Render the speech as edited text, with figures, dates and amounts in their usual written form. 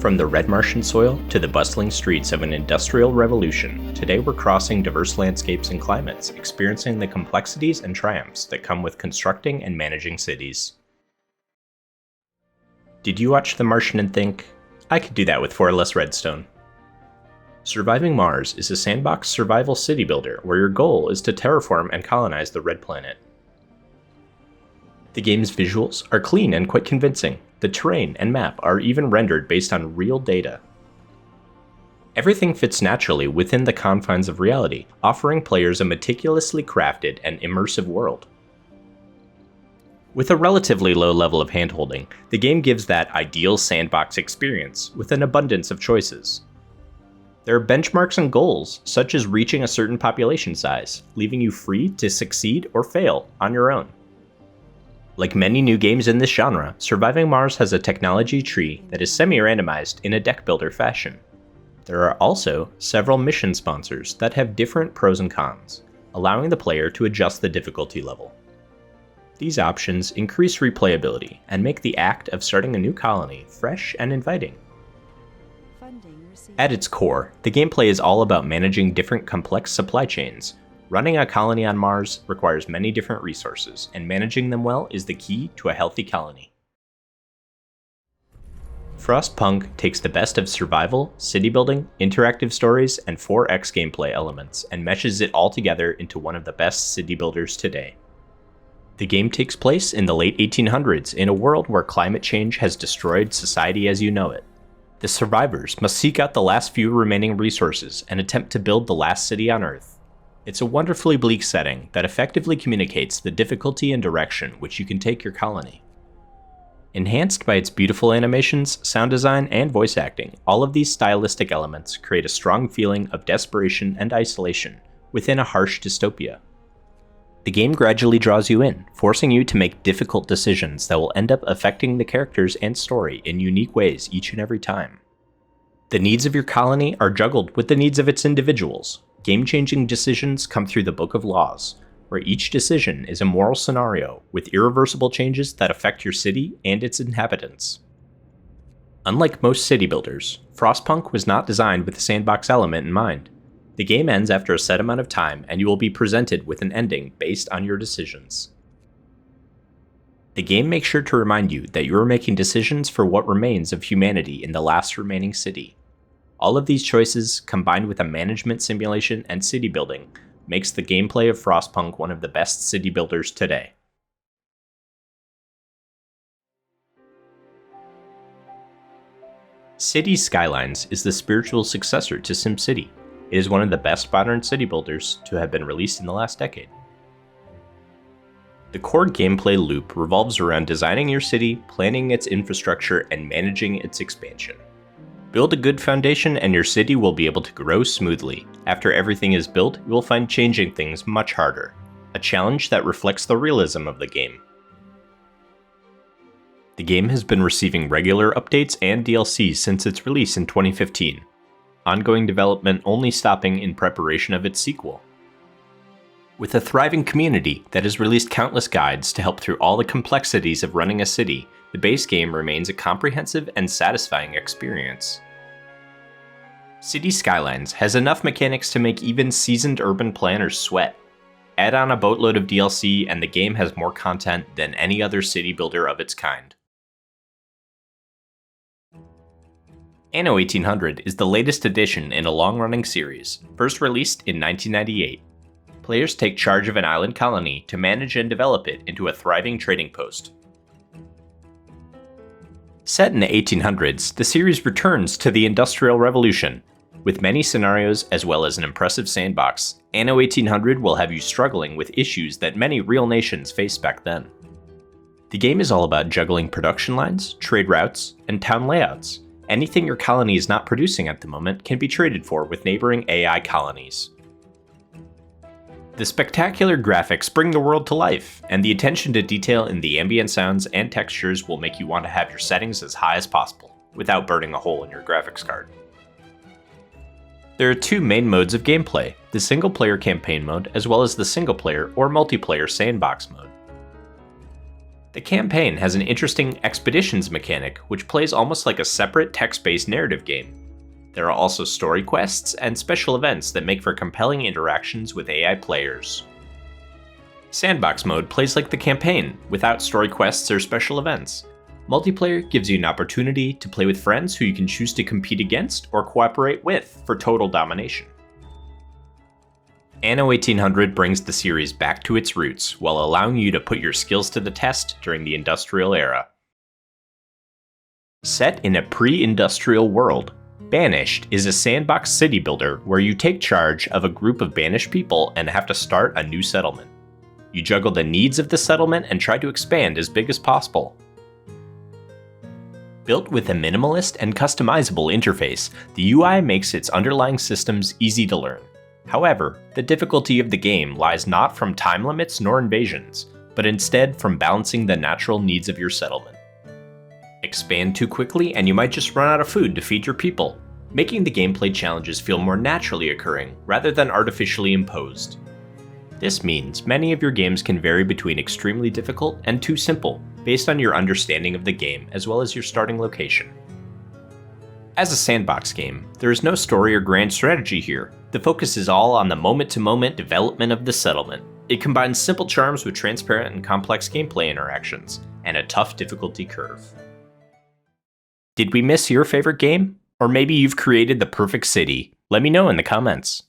From the red Martian soil to the bustling streets of an industrial revolution, today we're crossing diverse landscapes and climates, experiencing the complexities and triumphs that come with constructing and managing cities. Did you watch The Martian and think, I could do that with 4 less redstone? Surviving Mars is a sandbox survival city builder where your goal is to terraform and colonize the red planet. The game's visuals are clean and quite convincing. The terrain and map are even rendered based on real data. Everything fits naturally within the confines of reality, offering players a meticulously crafted and immersive world. With a relatively low level of handholding, the game gives that ideal sandbox experience with an abundance of choices. There are benchmarks and goals, such as reaching a certain population size, leaving you free to succeed or fail on your own. Like many new games in this genre, Surviving Mars has a technology tree that is semi-randomized in a deck builder fashion. There are also several mission sponsors that have different pros and cons, allowing the player to adjust the difficulty level. These options increase replayability and make the act of starting a new colony fresh and inviting. At its core, the gameplay is all about managing different complex supply chains. Running a colony on Mars requires many different resources, and managing them well is the key to a healthy colony. Frostpunk takes the best of survival, city building, interactive stories, and 4X gameplay elements, and meshes it all together into one of the best city builders today. The game takes place in the late 1800s in a world where climate change has destroyed society as you know it. The survivors must seek out the last few remaining resources and attempt to build the last city on Earth. It's a wonderfully bleak setting that effectively communicates the difficulty and direction which you can take your colony. Enhanced by its beautiful animations, sound design, and voice acting, all of these stylistic elements create a strong feeling of desperation and isolation within a harsh dystopia. The game gradually draws you in, forcing you to make difficult decisions that will end up affecting the characters and story in unique ways each and every time. The needs of your colony are juggled with the needs of its individuals. Game-changing decisions come through the Book of Laws, where each decision is a moral scenario with irreversible changes that affect your city and its inhabitants. Unlike most city builders, Frostpunk was not designed with a sandbox element in mind. The game ends after a set amount of time, and you will be presented with an ending based on your decisions. The game makes sure to remind you that you are making decisions for what remains of humanity in the last remaining city. All of these choices, combined with a management simulation and city building, makes the gameplay of Frostpunk one of the best city builders today. Cities Skylines is the spiritual successor to SimCity. It is one of the best modern city builders to have been released in the last decade. The core gameplay loop revolves around designing your city, planning its infrastructure, and managing its expansion. Build a good foundation and your city will be able to grow smoothly. After everything is built, you will find changing things much harder, a challenge that reflects the realism of the game. The game has been receiving regular updates and DLC since its release in 2015, ongoing development only stopping in preparation of its sequel. With a thriving community that has released countless guides to help through all the complexities of running a city, the base game remains a comprehensive and satisfying experience. Cities Skylines has enough mechanics to make even seasoned urban planners sweat. Add on a boatload of DLC and the game has more content than any other city builder of its kind. Anno 1800 is the latest addition in a long-running series, first released in 1998. Players take charge of an island colony to manage and develop it into a thriving trading post. Set in the 1800s, the series returns to the Industrial Revolution. With many scenarios as well as an impressive sandbox, Anno 1800 will have you struggling with issues that many real nations faced back then. The game is all about juggling production lines, trade routes, and town layouts. Anything your colony is not producing at the moment can be traded for with neighboring AI colonies. The spectacular graphics bring the world to life, and the attention to detail in the ambient sounds and textures will make you want to have your settings as high as possible, without burning a hole in your graphics card. There are 2 main modes of gameplay, the single-player campaign mode as well as the single-player or multiplayer sandbox mode. The campaign has an interesting expeditions mechanic, which plays almost like a separate text-based narrative game. There are also story quests and special events that make for compelling interactions with AI players. Sandbox mode plays like the campaign, without story quests or special events. Multiplayer gives you an opportunity to play with friends who you can choose to compete against or cooperate with for total domination. Anno 1800 brings the series back to its roots while allowing you to put your skills to the test during the industrial era. Set in a pre-industrial world, Banished is a sandbox city builder where you take charge of a group of banished people and have to start a new settlement. You juggle the needs of the settlement and try to expand as big as possible. Built with a minimalist and customizable interface, the UI makes its underlying systems easy to learn. However, the difficulty of the game lies not from time limits nor invasions, but instead from balancing the natural needs of your settlement. Expand too quickly and you might just run out of food to feed your people, making the gameplay challenges feel more naturally occurring rather than artificially imposed. This means many of your games can vary between extremely difficult and too simple, based on your understanding of the game as well as your starting location. As a sandbox game, there is no story or grand strategy here. The focus is all on the moment-to-moment development of the settlement. It combines simple charms with transparent and complex gameplay interactions, and a tough difficulty curve. Did we miss your favorite game? Or maybe you've created the perfect city? Let me know in the comments.